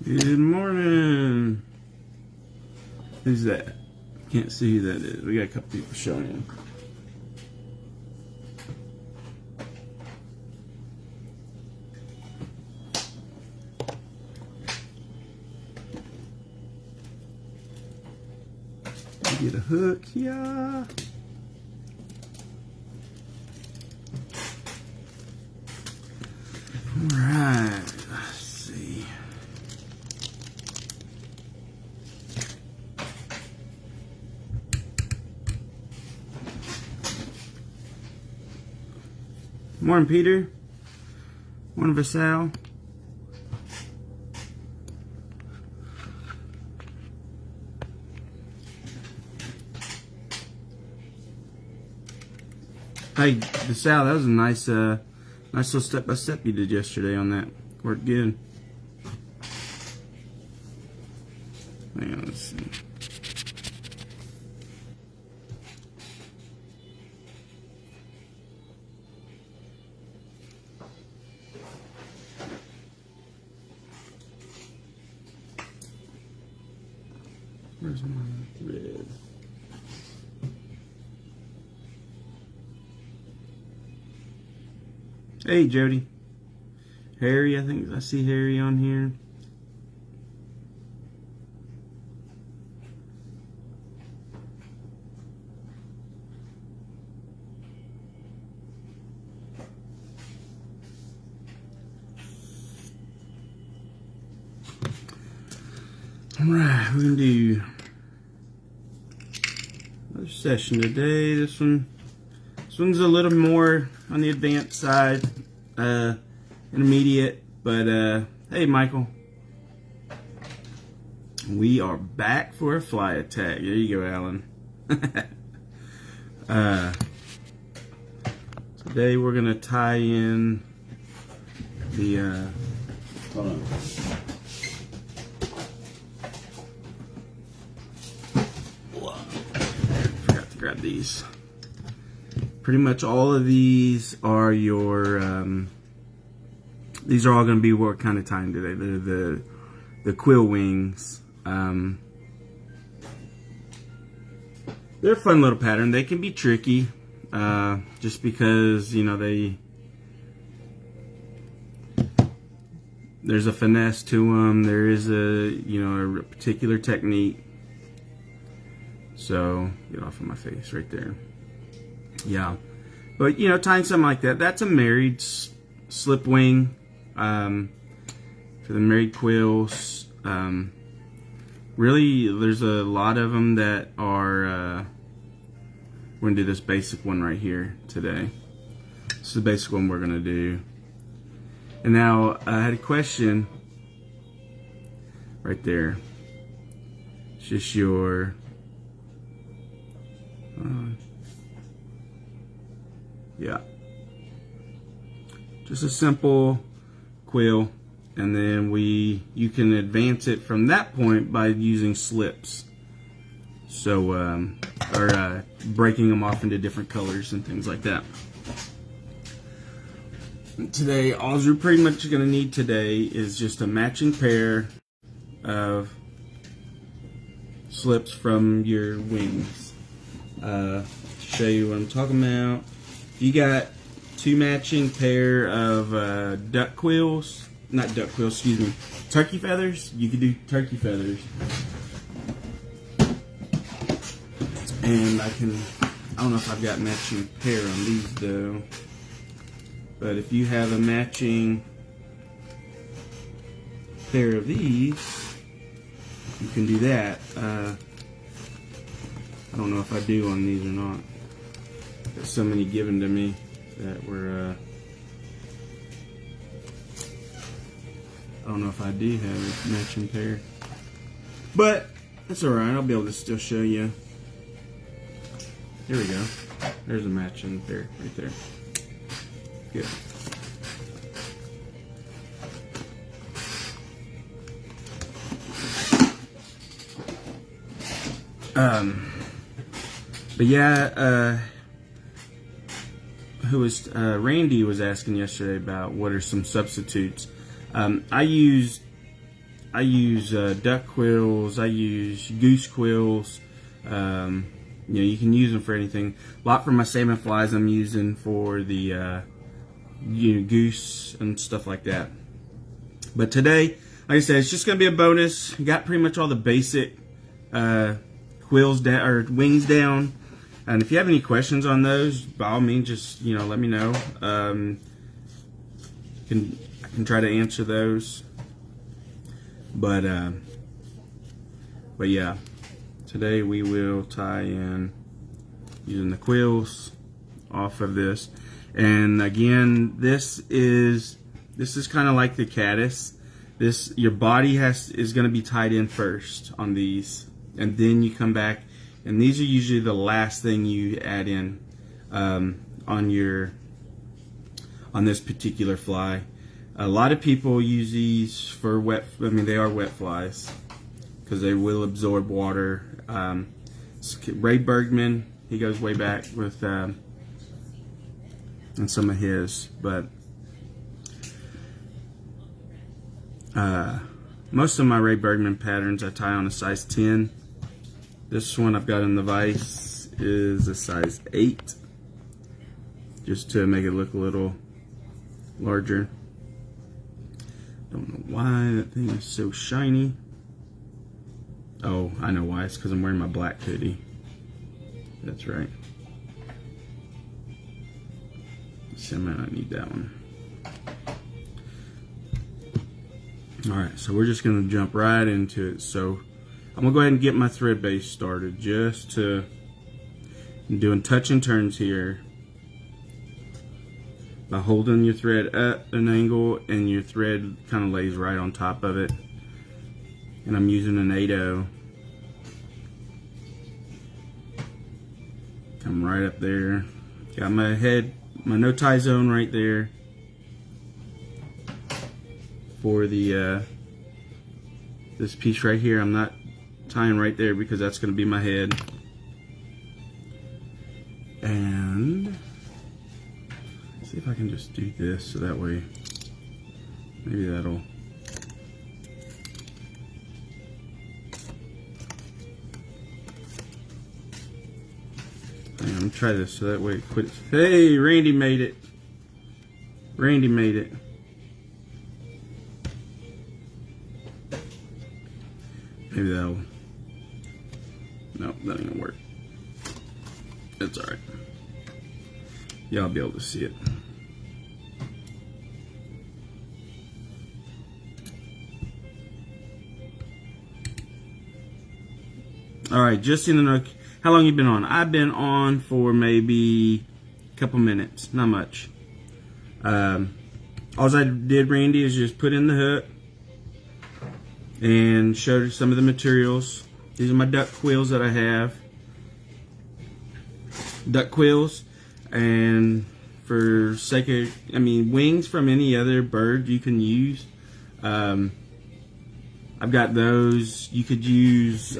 Good morning. Who's that? Can't see who that is. We got a couple people showing in. Get a hook, yeah. All right. Let's see. Morning, Peter. Morning, Vasal. Hey, Vasal, that was a nice little step-by-step you did yesterday on that. Worked good. Hang on, let's see. Where's my thread? Hey, Jody. Harry, I think I see Harry on here. All right, we're gonna do another session today. This one's a little more on the advanced side, intermediate. But hey, Michael, we are back for a fly attack. There you go, Alan. Today we're gonna tie in the. Hold on. Forgot to grab these. Pretty much all of these are your. These are all going to be what we're kind of tying today. They're the quill wings. They're a fun little pattern. They can be tricky, just because there's a finesse to them. There is a particular technique. So get off of my face right there. Yeah, but tying something like that's a married slip wing. For the married quills, really there's a lot of them that are we're gonna do this basic one right here today. This is the basic one we're gonna do. And now I had a question right there. It's just your yeah, just a simple quill, and then you can advance it from that point by using slips. So or breaking them off into different colors and things like that. Today, all you're pretty much going to need today is just a matching pair of slips from your wings. To show you what I'm talking about, you got two matching pair of duck quills, not duck quills, excuse me, turkey feathers. You could do turkey feathers. And I don't know if I've got matching pair on these though, but if you have a matching pair of these, you can do that. I don't know if I do on these or not. There's so many given to me that were I don't know if I do have a matching pair, but that's alright. I'll be able to still show you. Here we go. There's a matching pair right there. Good. But yeah, Randy was asking yesterday about what are some substitutes. I use I use duck quills. I use goose quills. You know, you can use them for anything. A lot for my salmon flies I'm using for the you know, goose and stuff like that. But today, like I said, it's just going to be a bonus. Got pretty much all the basic quills down, or wings down. And if you have any questions on those, by all means, just, you know, let me know. I can try to answer those. But yeah, today we will tie in using the quills off of this. And again, this is kind of like the caddis. Your body is going to be tied in first on these, and then you come back, and these are usually the last thing you add in on this particular fly. A lot of people use these for wet. I mean, they are wet flies because they will absorb water. Ray Bergman, he goes way back with and some of his, but most of my Ray Bergman patterns I tie on a size 10. This one I've got in the vise is a size 8, just to make it look a little larger. Don't know why that thing is so shiny. Oh, I know why. It's because I'm wearing my black hoodie. That's right. So I might not need that one. Alright, so we're just going to jump right into it. So I'm going to go ahead and get my thread base started. I'm doing touch and turns here. By holding your thread at an angle, and your thread kind of lays right on top of it. And I'm using an 8/0. Come right up there. Got my head, my no tie zone right there for the this piece right here. I'm not tying right there because that's going to be my head. And see if I can just do this so that way maybe that'll. I'm gonna try this so that way it quits. Hey, Randy made it. Randy made it. Maybe that'll. Nope, that ain't gonna work. It's alright. Y'all be able to see it. Alright, just in the nook. How long you been on? I've been on for maybe a couple minutes, not much. All I did, Randy, is just put in the hook and showed some of the materials. These are my duck quills that I have. Duck quills, and for sake of, I mean, wings from any other bird you can use. I've got those. You could use.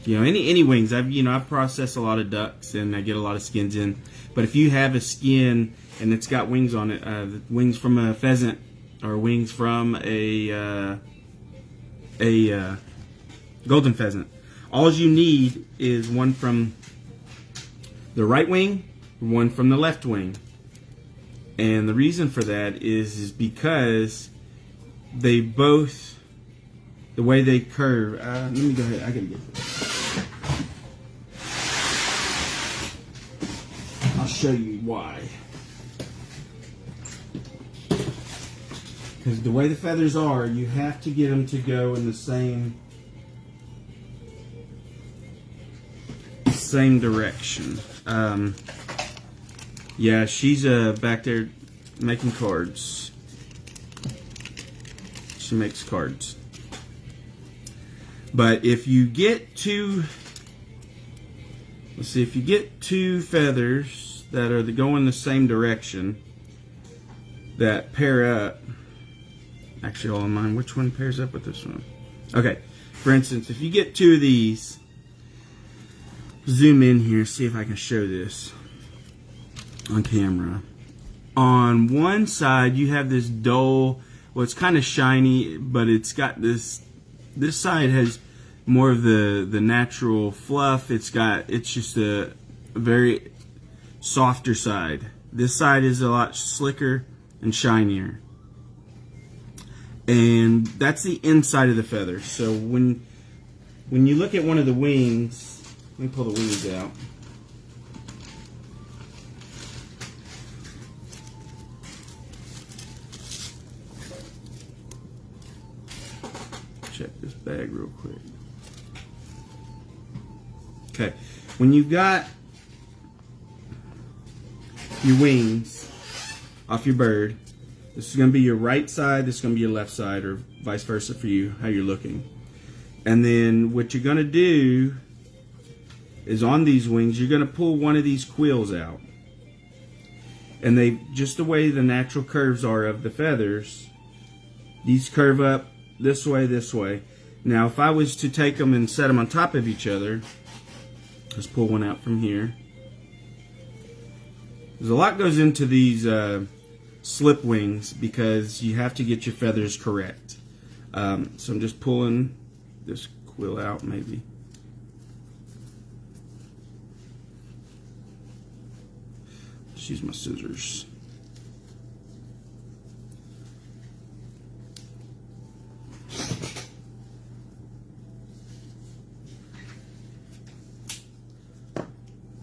You know, any wings. I've processed a lot of ducks and I get a lot of skins in. But if you have a skin and it's got wings on it, wings from a pheasant or wings from a golden pheasant, all you need is one from the right wing, one from the left wing. And the reason for that is because they both, the way they curve. Let me go ahead. I gotta get this. I'll show you why. Because the way the feathers are, you have to get them to go in the same direction. Yeah, she's back there making cards. She makes cards. But if you get two, let's see, if you get two feathers that are going the same direction, that pair up, actually all of mine, which one pairs up with this one? Okay, for instance, if you get two of these, zoom in here, see if I can show this on camera. On one side, you have this dull Well, it's kind of shiny, but it's got this side has more of the natural fluff. It's just a very softer side. This side is a lot slicker and shinier. And that's the inside of the feather. So when you look at one of the wings, let me pull the wings out. Check this bag real quick. Okay, when you've got your wings off your bird, this is going to be your right side, this is going to be your left side, or vice versa for you, how you're looking. And then what you're going to do is on these wings, you're going to pull one of these quills out. And they, just the way the natural curves are of the feathers, these curve up this way, this way. Now, if I was to take them and set them on top of each other, let's pull one out from here. There's a lot goes into these slip wings because you have to get your feathers correct. So I'm just pulling this quill out, maybe. Just use my scissors.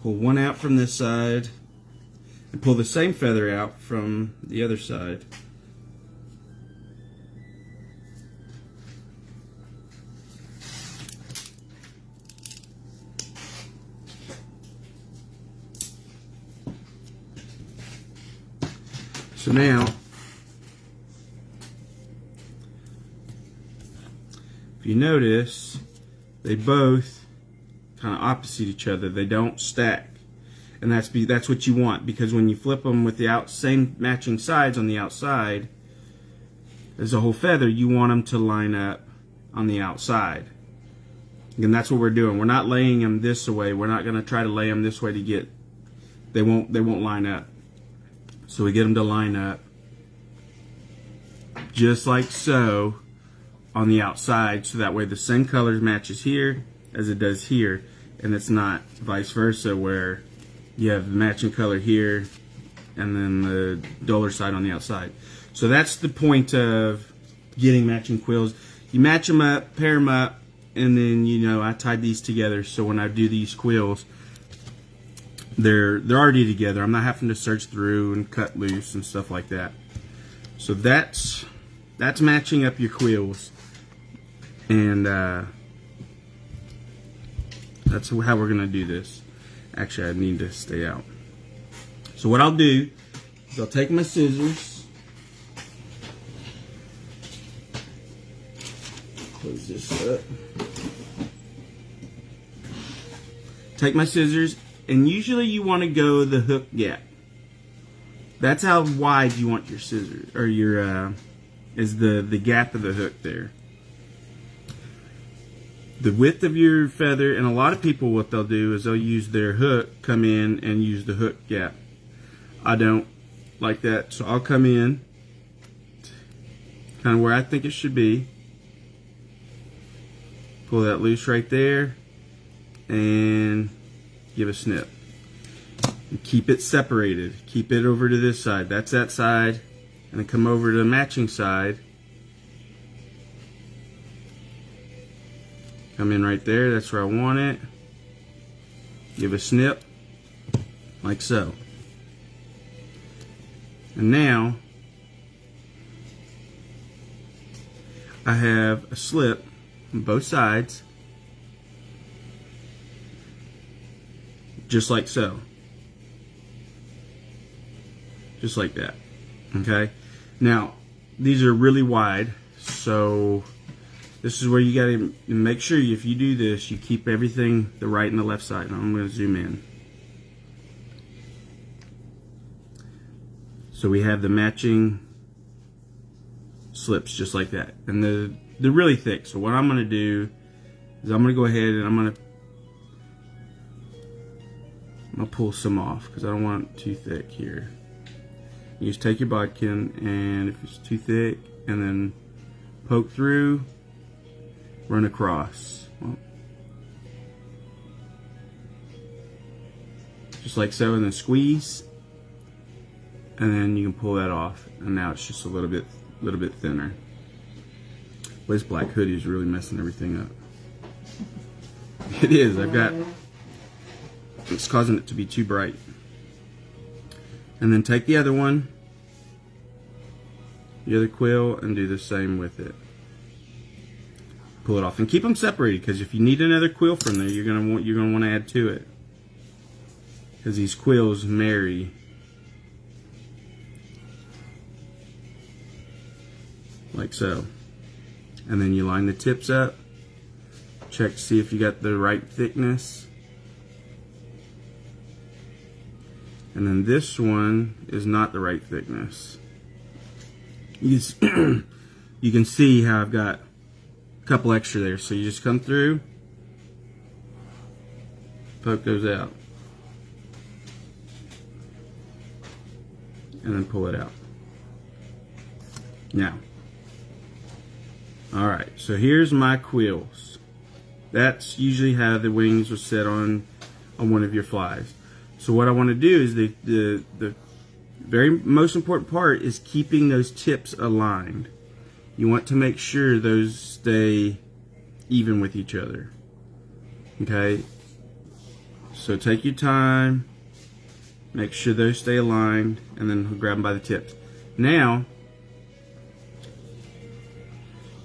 Pull one out from this side and pull the same feather out from the other side. So now, if you notice, they both kind of opposite each other. They don't stack, and that's what you want, because when you flip them with the same matching sides on the outside as a whole feather, you want them to line up on the outside. And that's what we're doing. We're not laying them this way. We're not going to try to lay them this way to get. They won't line up. So we get them to line up just like so on the outside, so that way the same color matches here as it does here, and it's not vice versa where you have the matching color here and then the duller side on the outside. So that's the point of getting matching quills. You match them up, pair them up, and then, you know, I tied these together so when I do these quills, they're already together. I'm not having to search through and cut loose and stuff like that. So that's matching up your quills, and that's how we're gonna do this. Actually, I need to stay out. So what I'll do is I'll take my scissors, close this up, take my scissors, and usually you want to go the hook gap. That's how wide you want your scissors, or your is the gap of the hook there. The width of your feather, and a lot of people, what they'll do is they'll use their hook, come in and use the hook gap. I don't like that, so I'll come in kind of where I think it should be, pull that loose right there, and give a snip. And keep it separated. Keep it over to this side. That's that side. And then come over to the matching side. Come in right there. That's where I want it. Give a snip. Like so. And now I have a slip on both sides. Just like so. Just like that. Okay? Now, these are really wide, so this is where you got to make sure if you do this, you keep everything the right and the left side. Now I'm going to zoom in. So we have the matching slips just like that. And they're really thick. So what I'm going to do is I'm going to go ahead and I'm going to pull some off because I don't want it too thick here. You just take your bodkin, and if it's too thick, and then poke through, run across. Well, just like so, and then squeeze, and then you can pull that off, and now it's just a little bit thinner. But this black hoodie is really messing everything up. It is. It's causing it to be too bright. And then take the other one, the other quill, and do the same with it. Pull it off and keep them separated, because if you need another quill from there, you're gonna want to add to it, because these quills marry. Like so. And then you line the tips up, check to see if you got the right thickness. And then this one is not the right thickness. You can see how I've got a couple extra there. So you just come through, poke those out, and then pull it out. Now, alright, so here's my quills. That's usually how the wings are set on one of your flies. So what I want to do is the very most important part is keeping those tips aligned. You want to make sure those stay even with each other. Okay? So take your time, make sure those stay aligned, and then grab them by the tips. Now,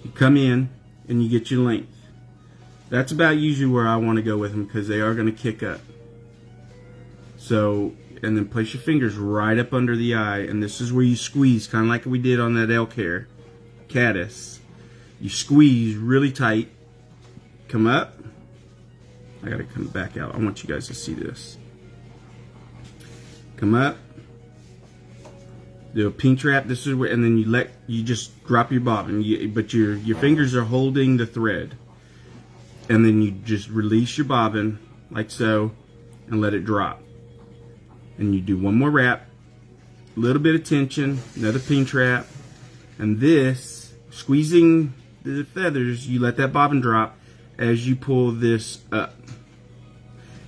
you come in and you get your length. That's about usually where I want to go with them, because they are going to kick up. So, and then place your fingers right up under the eye, and this is where you squeeze, kind of like we did on that elk hair caddis. You squeeze really tight, come up. I gotta come back out. I want you guys to see this. Come up, do a pinch wrap. This is where, and then you just drop your bobbin, but your fingers are holding the thread, and then you just release your bobbin like so, and let it drop. And you do one more wrap, a little bit of tension, another pinch wrap, and this, squeezing the feathers, you let that bobbin drop as you pull this up.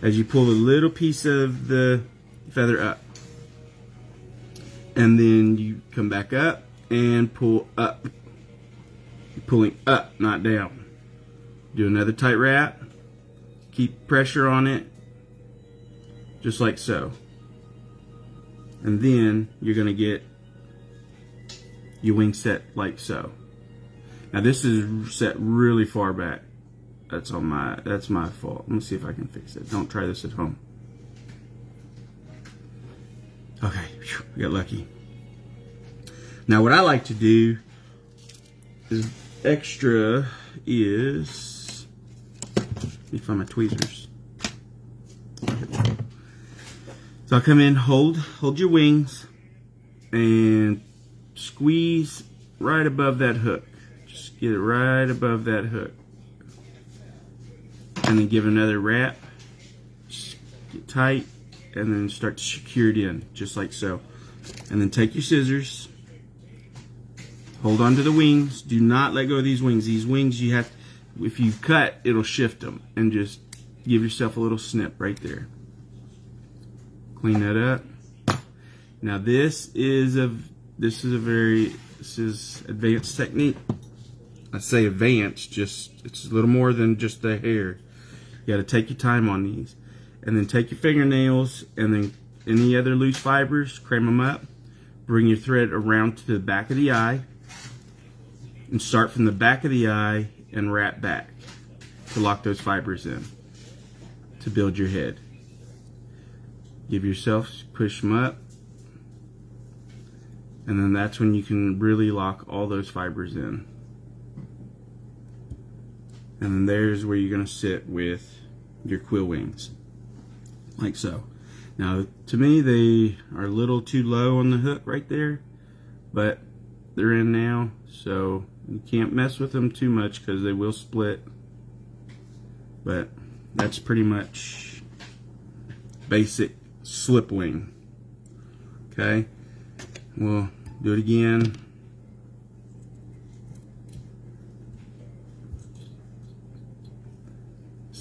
As you pull a little piece of the feather up. And then you come back up and pull up. You're pulling up, not down. Do another tight wrap, keep pressure on it, just like so. And then you're going to get your wing set like so. Now this is set really far back. That's my fault. Let me see if I can fix it. Don't try this at home. Okay, we got lucky. Now what I like to do is extra is, let me find my tweezers. So I'll come in, hold your wings, and squeeze right above that hook. Just get it right above that hook. And then give another wrap. Just get tight, and then start to secure it in, just like so. And then take your scissors, hold on to the wings. Do not let go of these wings. These wings, you have, if you cut, it'll shift them. And just give yourself a little snip right there. Clean that up. Now this is advanced technique. I say advanced, it's a little more than just the hair. You got to take your time on these, and then take your fingernails, and then any other loose fibers, cram them up. Bring your thread around to the back of the eye, and start from the back of the eye and wrap back to lock those fibers in to build your head. Give yourself, push them up, and then that's when you can really lock all those fibers in. And then there's where you're going to sit with your quill wings, like so. Now, to me, they are a little too low on the hook right there, but they're in now, so you can't mess with them too much because they will split. But that's pretty much basic slip wing. Okay, we'll do it again.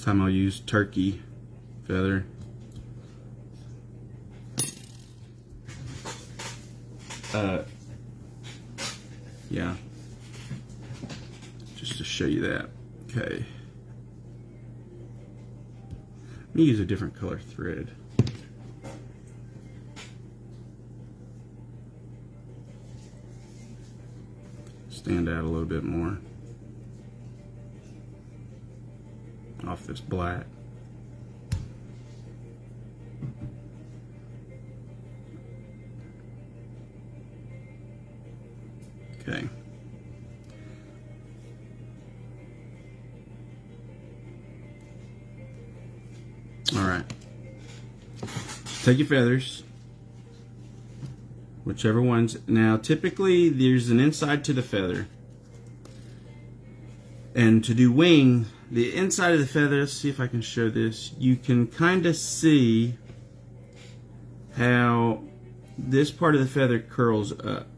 This time I'll use turkey feather. Yeah, just to show you that. Okay, let me use a different color thread. Stand out a little bit more off this black. Okay. All right. Take your feathers, whichever ones. Now, typically, there's an inside to the feather. And to do wing, the inside of the feather, let's see if I can show this. You can kind of see how this part of the feather curls up.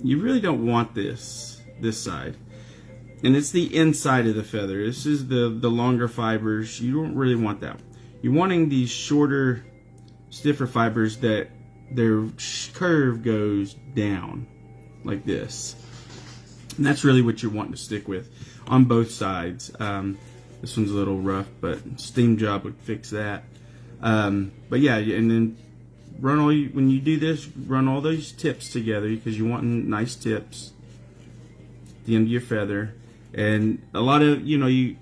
You really don't want this side. And it's the inside of the feather. This is the longer fibers. You don't really want that. You're wanting these shorter, stiffer fibers that their curve goes down like this. And that's really what you're wanting to stick with on both sides. This one's a little rough, but steam job would fix that. But yeah, and then when you do this, run all those tips together because you want nice tips at the end of your feather. And a lot of, you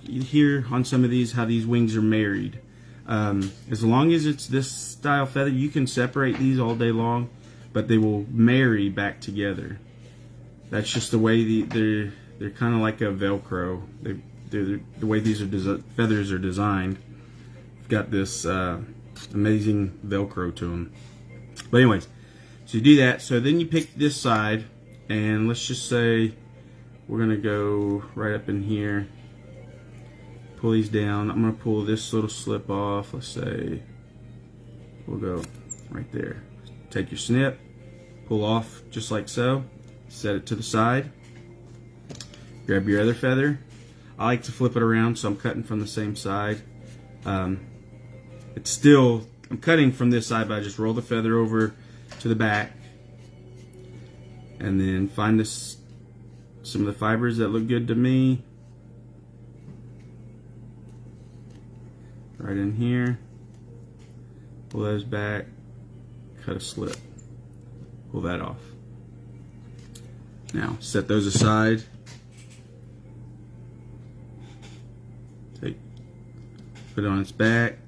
hear on some of these how these wings are married. As long as it's this style feather, you can separate these all day long, but they will marry back together. That's just the way they're kind of like a Velcro. They're the way these feathers are designed. Got this amazing Velcro to them. But anyways, so you do that. So then you pick this side, and let's just say we're gonna go right up in here. Pull these down. I'm gonna pull this little slip off. Let's say we'll go right there. Take your snip, pull off just like so. Set it to the side. Grab your other feather. I like to flip it around, so I'm cutting from the same side. It's still, I'm cutting from this side, but I just roll the feather over to the back, and then find some of the fibers that look good to me. Right in here. Pull those back. Cut a slip. Pull that off. Now set those aside. Put it on its back.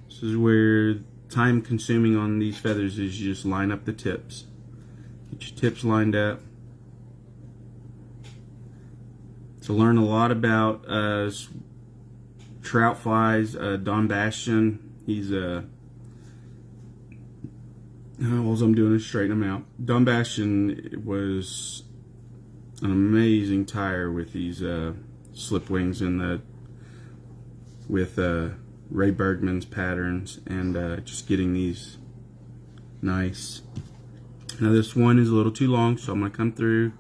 This is where time consuming on these feathers is. You just line up the tips. Get your tips lined up. To learn a lot about trout flies, Don Bastian, he's all I'm doing is straighten them out. Don Bastian was an amazing tire with these slip wings and with Ray Bergman's patterns, and just getting these nice. Now this one is a little too long, so I'm going to come through,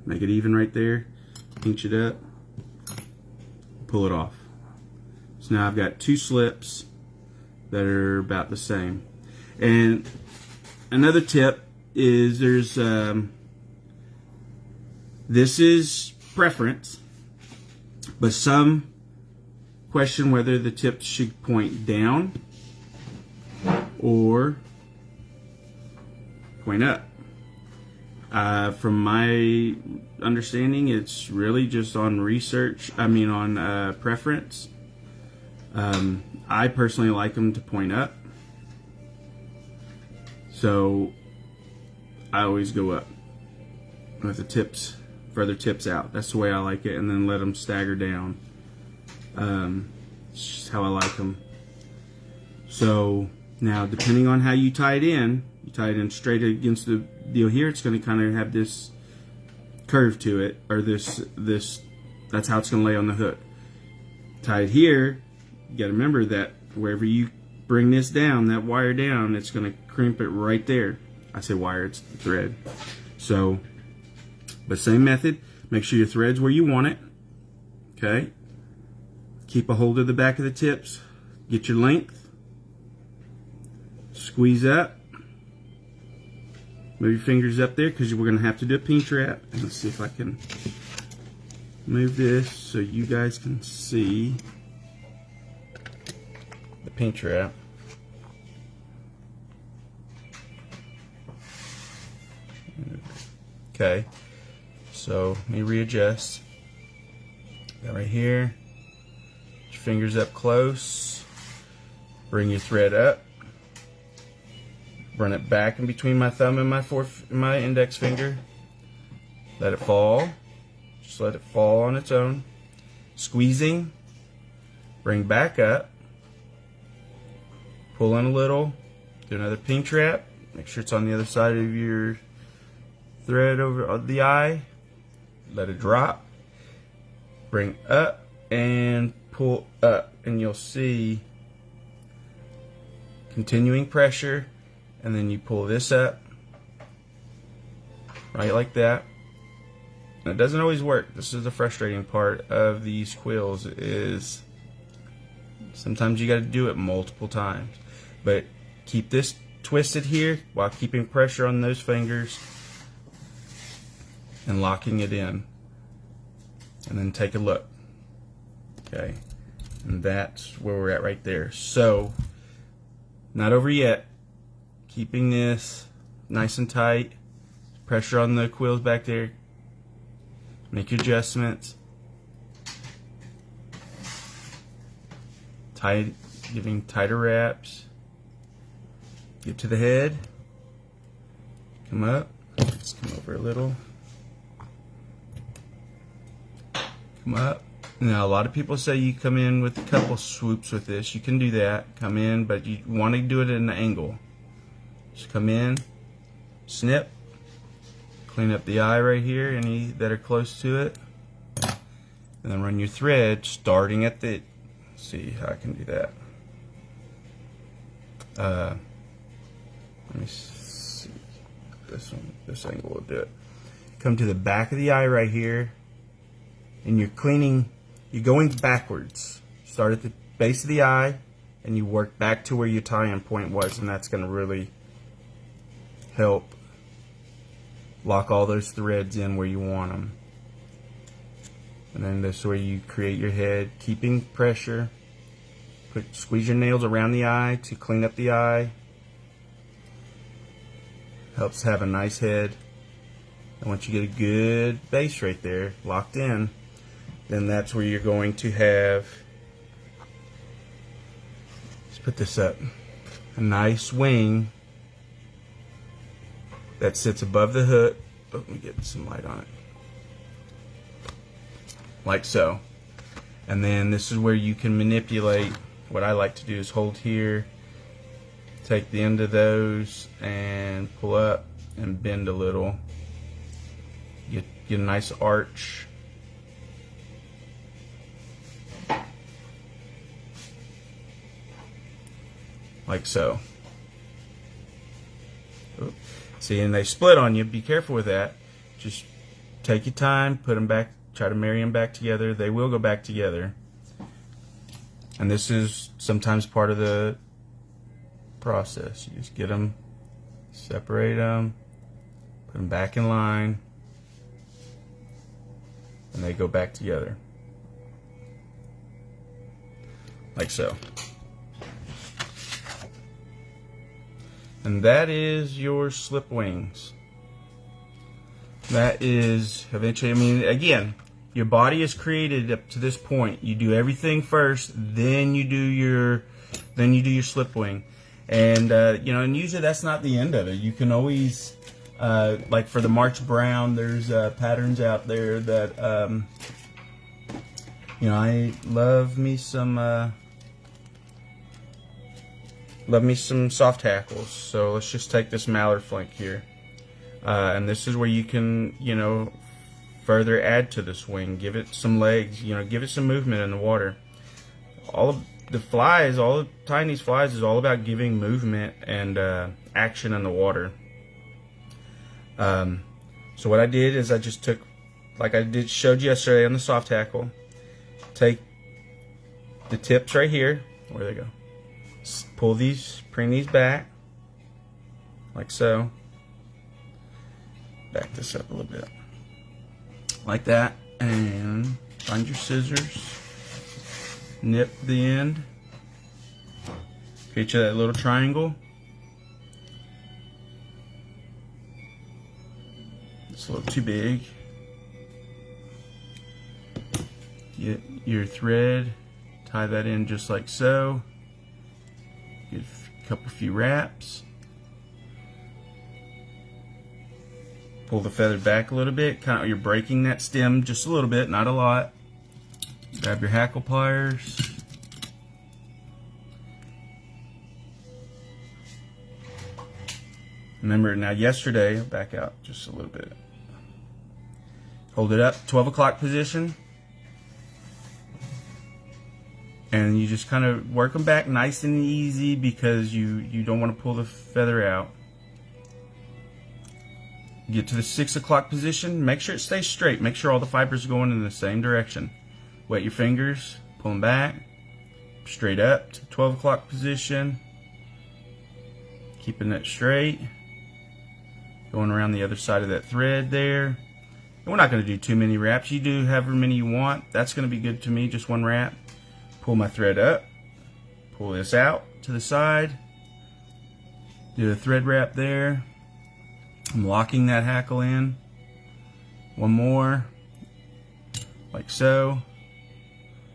make it even right there, pinch it up, pull it off. So now I've got two slips that are about the same. And another tip is this is preference, but some question whether the tips should point down or point up. From my understanding, it's really just on preference. I personally like them to point up, so I always go up with the tips, further tips out. That's the way I like it, and then let them stagger down. It's just how I like them. So now, depending on how you tie it in straight against the deal here, it's going to kind of have this curve to it, or this that's how it's going to lay on the hook. Tie it here, you got to remember that wherever you bring this down, that wire down, it's going to crimp it right there. I say wire, it's the thread. So, but same method, make sure your thread's where you want it. Okay, Keep a hold of the back of the tips. Get your length. Squeeze up. Move your fingers up there because we're going to have to do a pinch wrap. And let's see if I can move this so you guys can see the pinch wrap. Okay, so let me readjust. Got right here. Get your fingers up close. Bring your thread up. Run it back in between my thumb and my index finger. Let it fall. Just let it fall on its own. Squeezing. Bring back up. Pull in a little. Do another pinch wrap. Make sure it's on the other side of your thread over the eye. Let it drop. Bring up and pull up, and you'll see continuing pressure, and then you pull this up right like that. And it doesn't always work. This is the frustrating part of these quills, is sometimes you got to do it multiple times, but keep this twisted here while keeping pressure on those fingers and locking it in, and then take a look. Okay, and that's where we're at right there. So not over yet. Keeping this nice and tight. Pressure on the quills back there. Make your adjustments. Tight, giving tighter wraps. Get to the head. Come up. Let's come over a little. Come up. Now a lot of people say you come in with a couple swoops with this. You can do that. Come in, but you want to do it at an angle. Just come in, snip, clean up the eye right here, any that are close to it, and then run your thread starting at the, let's see how I can do that. Let me see, this angle will do it. Come to the back of the eye right here, and you're cleaning, you're going backwards. Start at the base of the eye, and you work back to where your tie-in point was, and that's going to really help lock all those threads in where you want them. And then this way you create your head, keeping pressure. Squeeze your nails around the eye to clean up the eye. Helps have a nice head. And once you get a good base right there, locked in, then that's where you're going to have, let's put this up, a nice wing that sits above the hook. Oh, let me get some light on it. Like so. And then this is where you can manipulate. What I like to do is hold here, take the end of those and pull up and bend a little. Get a nice arch. Like so. Oops. See, and they split on you. Be careful with that. Just take your time, put them back, try to marry them back together. They will go back together. And this is sometimes part of the process. You just get them, separate them, put them back in line, and they go back together. Like so. And that is your slip wings. That is eventually, I mean, again, your body is created up to this point. You do everything first, then you do your slip wing. And you know, and usually that's not the end of it. You can always like for the March Brown, there's patterns out there that you know, I love me some soft hackles. So let's just take this mallard flank here, and this is where you can, you know, further add to this wing. Give it some legs, you know, give it some movement in the water. All of the flies, all the tiny flies, is all about giving movement and action in the water. So what I did is I just took, like I showed you yesterday on the soft hackle, take the tips right here. Where they go? Pull these, bring these back, like so. Back this up a little bit, like that, and find your scissors. Nip the end. Get you that little triangle. It's a little too big. Get your thread, tie that in just like so. Get a few wraps. Pull the feather back a little bit. Kind of, you're breaking that stem just a little bit, not a lot. Grab your hackle pliers. Remember, now yesterday, back out just a little bit. Hold it up, 12 o'clock position. And you just kind of work them back nice and easy because you don't want to pull the feather out. Get to the 6 o'clock position. Make sure it stays straight. Make sure all the fibers are going in the same direction. Wet your fingers, pull them back, straight up to 12 o'clock position. Keeping it straight. Going around the other side of that thread there. And we're not going to do too many wraps. You do however many you want. That's going to be good to me, just one wrap. Pull my thread up. Pull this out to the side. Do a thread wrap there. I'm locking that hackle in. One more. Like so.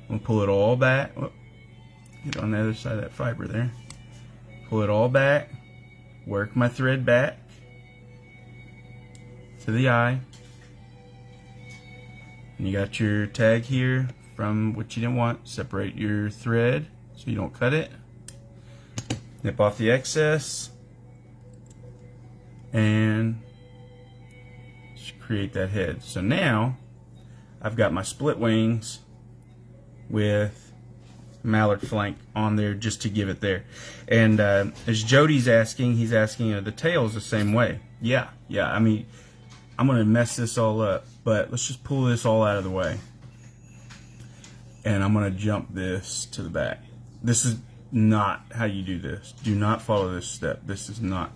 I'm going to pull it all back. Whoop. Get on the other side of that fiber there. Pull it all back. Work my thread back to the eye. And you got your tag here from what you didn't want. Separate your thread so you don't cut it. Nip off the excess. And just create that head. So now I've got my split wings with mallard flank on there just to give it there. And as Jody's asking, he's asking, the tail's the same way. Yeah. I mean, I'm gonna mess this all up, but let's just pull this all out of the way. And I'm gonna jump this to the back. This is not how you do this. Do not follow this step. This is not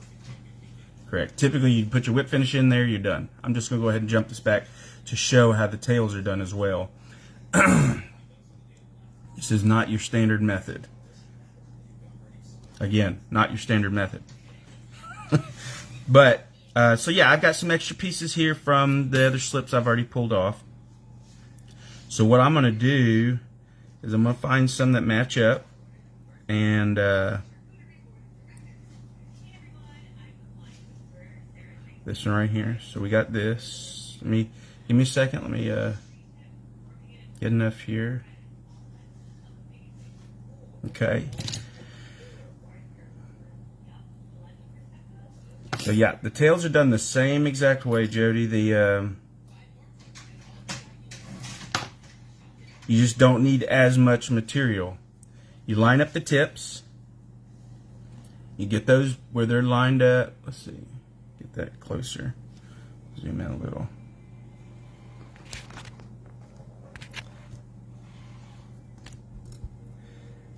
correct. Typically, you put your whip finish in there, you're done. I'm just gonna go ahead and jump this back to show how the tails are done as well. This is not your standard method. Again, not your standard method. But, so yeah, I've got some extra pieces here from the other slips I've already pulled off. So what I'm going to do is I'm going to find some that match up. And this one right here. So we got this. Give me a second. Let me get enough here. Okay. So yeah, the tails are done the same exact way, Jody. You just don't need as much material. You line up the tips. You get those where they're lined up. Let's see. Get that closer. Zoom in a little.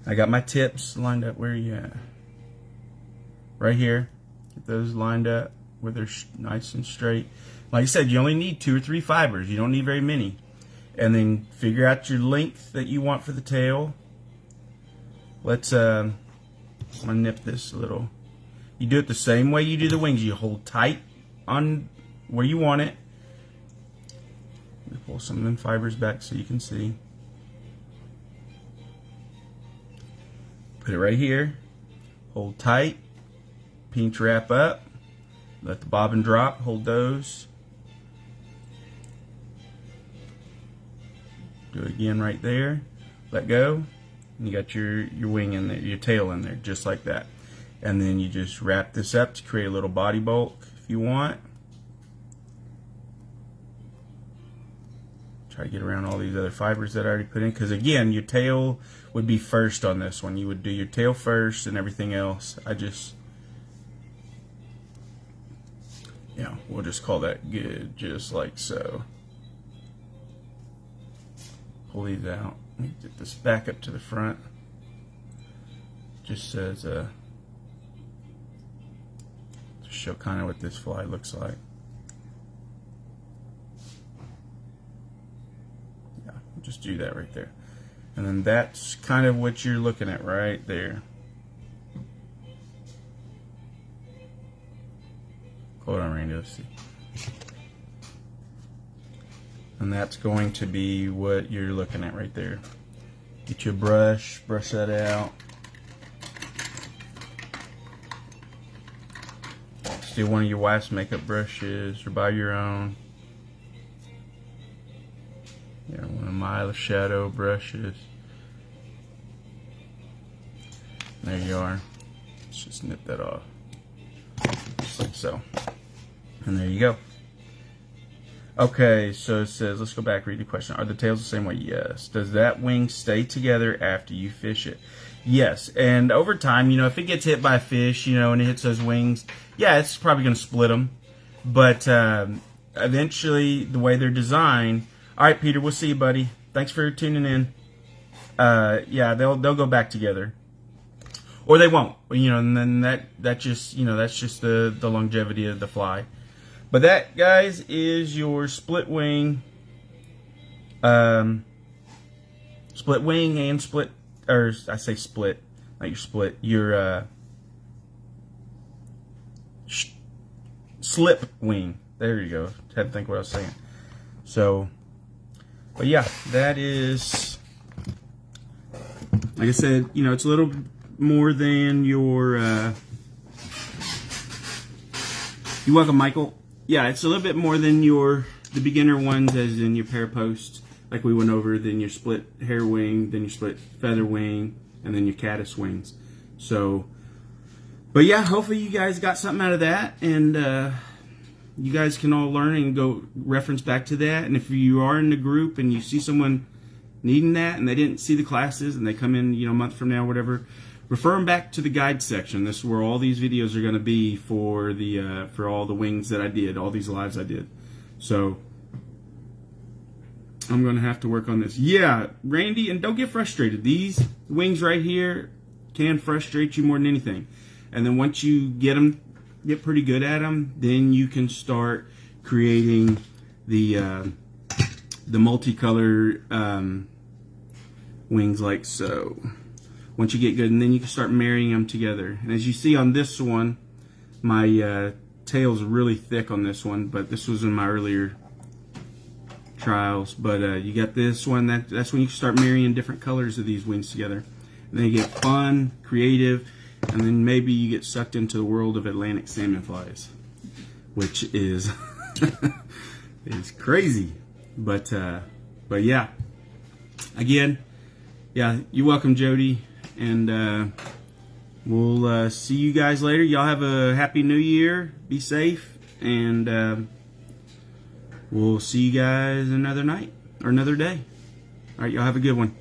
I got my tips lined up. Where are you at? Right here. Get those lined up where they're nice and straight. Like I said, you only need 2 or 3 fibers. You don't need very many. And then figure out your length that you want for the tail. Let's I'm gonna nip this a little. You do it the same way you do the wings. You hold tight on where you want it. Let me pull some of them fibers back so you can see. Put it right here. Hold tight. Pinch wrap up. Let the bobbin drop. Hold those. Do it again right there. Let go. And you got your wing in there, your tail in there, just like that. And then you just wrap this up to create a little body bulk if you want. Try to get around all these other fibers that I already put in, because again, your tail would be first on this one. You would do your tail first and everything else. We'll just call that good, just like so. Pull these out. Let me get this back up to the front. Just says to show kind of what this fly looks like. Yeah, just do that right there. And then that's kind of what you're looking at right there. Hold on, Randy, let's see. And that's going to be what you're looking at right there. Get your brush that out. Steal one of your wife's makeup brushes or buy your own. Yeah, one of my shadow brushes. There you are. Let's just nip that off. Just like so. And there you go. Okay, so it says, let's go back, read the question. Are the tails the same way? Yes. Does that wing stay together after you fish it? Yes. And over time, you know, if it gets hit by a fish, you know, and it hits those wings, yeah, it's probably going to split them. But eventually, the way they're designed. All right, Peter, we'll see you, buddy. Thanks for tuning in. Yeah, they'll go back together. Or they won't, you know, and then that just, you know, that's just the longevity of the fly. But that, guys, is your split wing and split, or I say split, not your split, your slip wing. There you go. Had to think what I was saying. So, but yeah, that is, like I said, you know, it's a little more than your, you're welcome, Michael. Yeah, it's a little bit more than the beginner ones, as in your parapost, like we went over, then your split hair wing, then your split feather wing, and then your caddis wings. So, but yeah, hopefully you guys got something out of that, and you guys can all learn and go reference back to that. And if you are in the group and you see someone needing that and they didn't see the classes and they come in, you know, a month from now, whatever, refer them back to the guide section. This is where all these videos are going to be for the for all the wings that I did, all these lives I did. So I'm going to have to work on this. Yeah, Randy, and don't get frustrated. These wings right here can frustrate you more than anything. And then once you get pretty good at them, then you can start creating the multicolored wings like so. Once you get good, and then you can start marrying them together. And as you see on this one, my tail's really thick on this one, but this was in my earlier trials. But you got this one, that's when you start marrying different colors of these wings together. And then you get fun, creative, and then maybe you get sucked into the world of Atlantic salmon flies, which is is crazy. But yeah, again, yeah, you're welcome, Jody. And we'll see you guys later. Y'all have a happy new year. Be safe. And we'll see you guys another night or another day. All right, y'all have a good one.